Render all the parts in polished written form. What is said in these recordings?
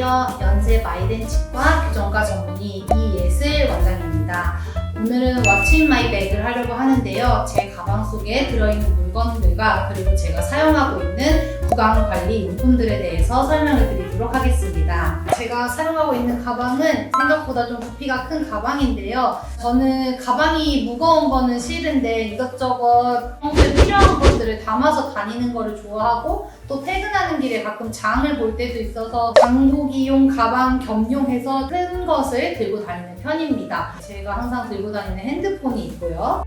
안녕하세요. 연세 마이덴 치과 교정과 전문의 이예슬 원장입니다. 오늘은 What's in my bag을 하려고 하는데요. 제 가방 속에 들어있는 물건들과 그리고 제가 사용하고 있는 구강관리 용품들에 대해서 설명을 드리도록 하겠습니다. 제가 사용하고 있는 가방은 생각보다 좀 부피가 큰 가방인데요. 저는 가방이 무거운 거는 싫은데 이것저것 평소에 필요한 것들을 담아서 다니는 거를 좋아하고 또 퇴근하는 길에 가끔 장을 볼 때도 있어서 장보기용 가방 겸용해서 큰 것을 들고 다니는 편입니다. 제가 항상 들고 다니는 핸드폰이 있고요.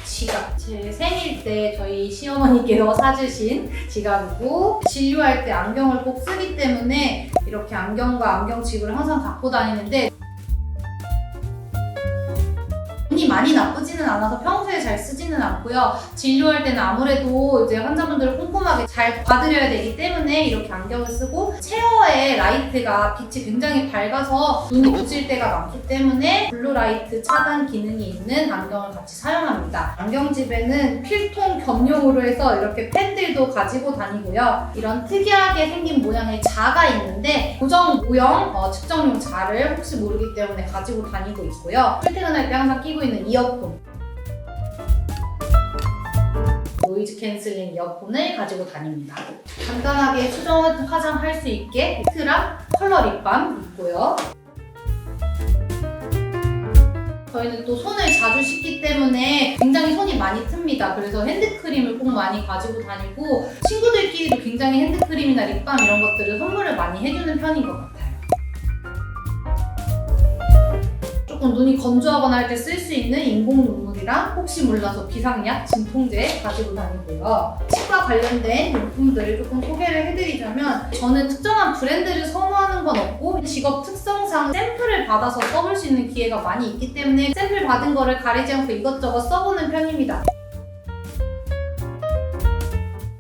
지갑, 제 생일 때 저희 시어머니께서 사주신 지갑이고 진료할 때 안경을 꼭 쓰기 때문에 이렇게 안경과 안경칩을 항상 갖고 다니는데 눈이 많이 나쁘지는 않아서 평소에 잘 쓰지는 않고요. 진료할 때는 아무래도 이제 환자분들을 꼼꼼하게 잘 봐드려야 되기 때문에 이렇게 안경을 쓰고 체어의 라이트가 빛이 굉장히 밝아서 눈이 부실 때가 많기 때문에 블루라이트 차단 기능이 있는 안경을 같이 사용합니다. 안경집에는 필통 겸용으로 해서 이렇게 펜들도 가지고 다니고요. 이런 특이하게 생긴 모양의 자가 있는데 고정 모형 측정용 자를 혹시 모르기 때문에 가지고 다니고 있고요. 출퇴근할 때 항상 끼고 있는 이어폰, 노이즈 캔슬링 이어폰을 가지고 다닙니다. 간단하게 수정 화장할 수 있게 틴트랑 컬러 립밤 있고요. 저희는 또 손을 자주 씻기 때문에 굉장히 손이 많이 틉니다. 그래서 핸드크림을 꼭 많이 가지고 다니고 친구들끼리도 굉장히 핸드크림이나 립밤 이런 것들을 선물을 많이 해주는 편인 것 같아요. 조금 눈이 건조하거나 할 때 쓸 수 있는 인공 눈물이랑 혹시 몰라서 비상약, 진통제 가지고 다니고요. 치과 관련된 용품들을 조금 소개를 해드리자면 저는 특정한 브랜드를 선호하는 건 없고 직업 특성상 샘플을 받아서 써볼 수 있는 기회가 많이 있기 때문에 샘플 받은 거를 가리지 않고 이것저것 써보는 편입니다.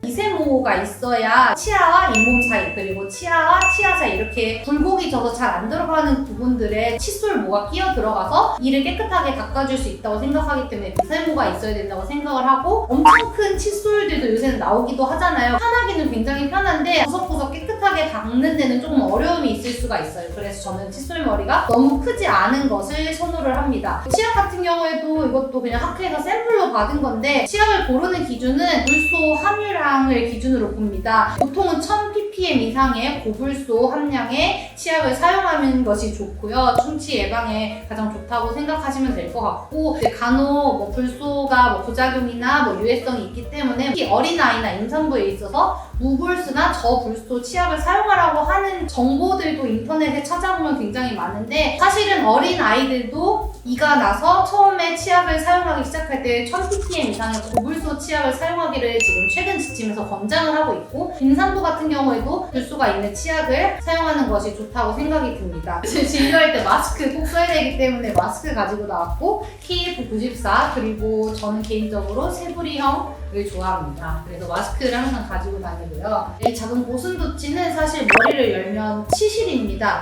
미세모가 있어야 치아와 잇몸 사이 그리고 치아와 치아 사이 이렇게 굴곡이 져서 잘 안 들어가는 부분들에 칫솔모가 끼어 들어가서 이를 깨끗하게 닦아줄 수 있다고 생각하기 때문에 미세모가 있어야 된다고 생각을 하고 엄청 큰 칫솔들도 요새는 나오기도 하잖아요. 편하기는 굉장히 편한데 구석구석 깨끗하게 닦는 데는 조금 어려움이 있을 수가 있어요. 그래서 저는 칫솔머리가 너무 크지 않은 것을 선호를 합니다. 치약 같은 경우에도 이것도 그냥 학회에서 샘플로 받은 건데 치약을 고르는 기준은 불소 함유량을 기준으로 봅니다. 보통은 1000ppm 이상의 고불소 함량의 치약을 사용하는 것이 좋고요. 충치 예방에 가장 좋다고 생각하시면 될 것 같고 간혹 불소가 부작용이나 유해성이 있기 때문에 특히 어린아이나 임산부에 있어서 무불소나 저불소 치약을 사용하라고 하는 정보들도 인터넷에 찾아보면 굉장히 많은데 사실은 어린아이들도 이가 나서 처음에 치약을 사용하기 시작할 때 1000ppm 이상의 고불소 치약을 사용하기를 지금 최근 지침에서 권장을 하고 있고 임산부 같은 경우에도 불소가 있는 치약을 사용하는 것이 좋다고 생각이 듭니다. 진료할 때 마스크 꼭 써야 되기 때문에 마스크 가지고 나왔고 KF94 그리고 저는 개인적으로 세부리형을 좋아합니다. 그래서 마스크를 항상 가지고 다니고요. 이 작은 고슴도치는 사실 머리를 열면 치실입니다.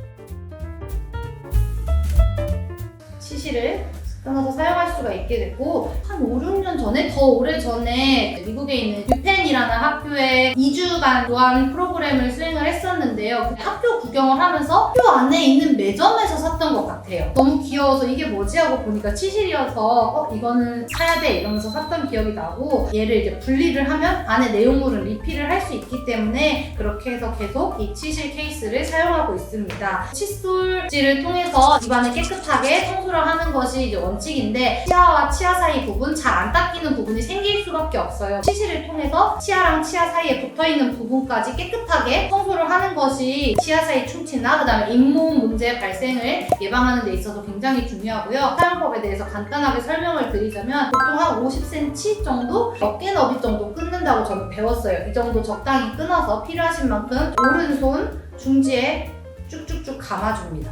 치실을 끊어서 사용할 수가 있게 됐고 한 5, 6년 전에 더 오래전에 미국에 있는 유펜이라는 학교에 2주간 교환 프로그램을 수행을 했었는데요. 학교 구경을 하면서 학교 안에 있는 매점에서 샀던 것 같아요. 너무 귀여워서 이게 뭐지 하고 보니까 치실이어서 이거는 사야 돼 이러면서 샀던 기억이 나고 얘를 이제 분리를 하면 안에 내용물은 리필을 할 수 있기 때문에 그렇게 해서 계속 이 치실 케이스를 사용하고 있습니다. 칫솔질을 통해서 입안을 깨끗하게 청소를 하는 것이 이제 원칙인데 치아와 치아 사이 부분 잘 안 닦이는 부분이 생길 수밖에 없어요. 치실을 통해서 치아랑 치아 사이에 붙어있는 부분까지 깨끗하게 청소를 하는 것이 치아 사이 충치나 그다음에 잇몸 문제 발생을 예방하는 데 있어서 굉장히 중요하고요. 사용법에 대해서 간단하게 설명을 드리자면 보통 한 50cm 정도 어깨 너비 정도 끊는다고 저는 배웠어요. 이 정도 적당히 끊어서 필요하신 만큼 오른손 중지에 쭉쭉쭉 감아줍니다.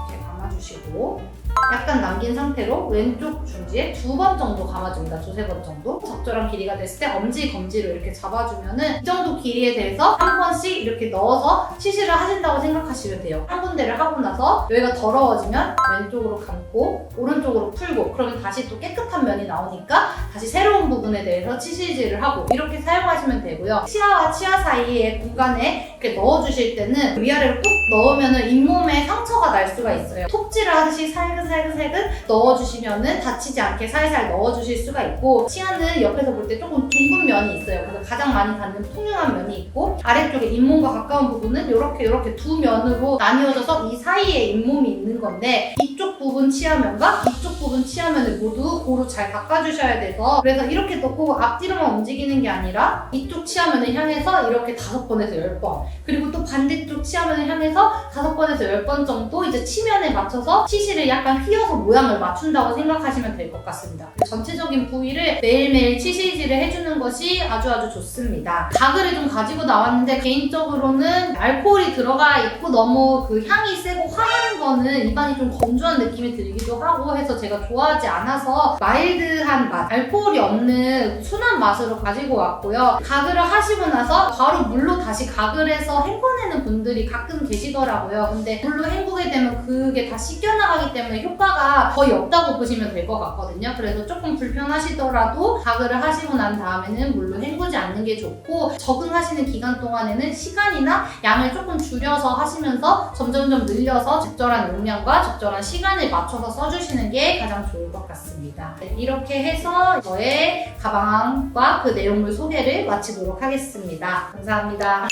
이렇게 감아주시고 약간 남긴 상태로 왼쪽 중지에 2번 정도 감아줍니다. 2~3번 정도. 적절한 길이가 됐을 때 엄지, 검지로 이렇게 잡아주면은 이 정도 길이에 대해서 한 번 번씩 이렇게 넣어서 시시를 하신다고 생각하시면 돼요. 한 군데를 하고 나서 여기가 더러워지면 왼쪽으로 감고 오른쪽으로 풀고, 그러면 다시 또 깨끗한 면이 나오니까 다시 새로운 부분에 대해서 치실질을 하고, 이렇게 사용하시면 되고요. 치아와 치아 사이의 공간에 이렇게 넣어주실 때는 위아래로 꾹 넣으면은 잇몸에 상처가 날 수가 있어요. 톱질을 하듯이 살근살근 넣어주시면은 다치지 않게 살살 넣어주실 수가 있고, 치아는 옆에서 볼 때 조금 둥근 면이 있어요. 그래서 가장 많이 닿는 풍요한 면이 있고, 아래쪽에 잇몸과 가까운 부분은 이렇게 두 면으로 나뉘어져서 이 사이에 잇몸이 있는 건데, 이쪽 부분 치아면과 이쪽 부분 치아면을 모두 고루 잘 닦아주셔야 돼서, 그래서 이렇게 넣고 앞뒤로만 움직이는 게 아니라 이쪽 치아면을 향해서 이렇게 5번에서 10번, 그리고 또 반대쪽 치아면을 향해서 5번에서 10번 정도 이제 치면에 맞춰서 치실을 약간 휘어서 모양을 맞춘다고 생각하시면 될 것 같습니다. 전체적인 부위를 매일매일 치실질을 해주는 것이 아주 좋습니다. 가글을 좀 가지고 나왔는데, 개인적으로는 알코올이 들어가 있고 너무 그 향이 세고 화나는 거는 입안이 좀 건조한 느낌이 들기도 하고 해서 제가 좋아하지 않아서 마일드한 맛, 알코올이 없는 순한 맛으로 가지고 왔고요. 가글을 하시고 나서 바로 물로 다시 가글해서 헹궈내는 분들이 가끔 계시더라고요. 근데 물로 헹구게 되면 그게 다 씻겨나가기 때문에 효과가 거의 없다고 보시면 될 것 같거든요. 그래서 조금 불편하시더라도 가글을 하시고 난 다음에는 물로 헹구지 않는 게 좋고, 적응하시는 기간 동안에는 시간이나 양을 조금 줄여서 하시면서 점점점 늘려서 적절한 용량과 적절한 시간을 맞춰서 써주시는 게 가장 좋을 것 같습니다. 네, 이렇게 해서 저의 가방과 그 내용물 소개를 마치도록 하겠습니다. 감사합니다.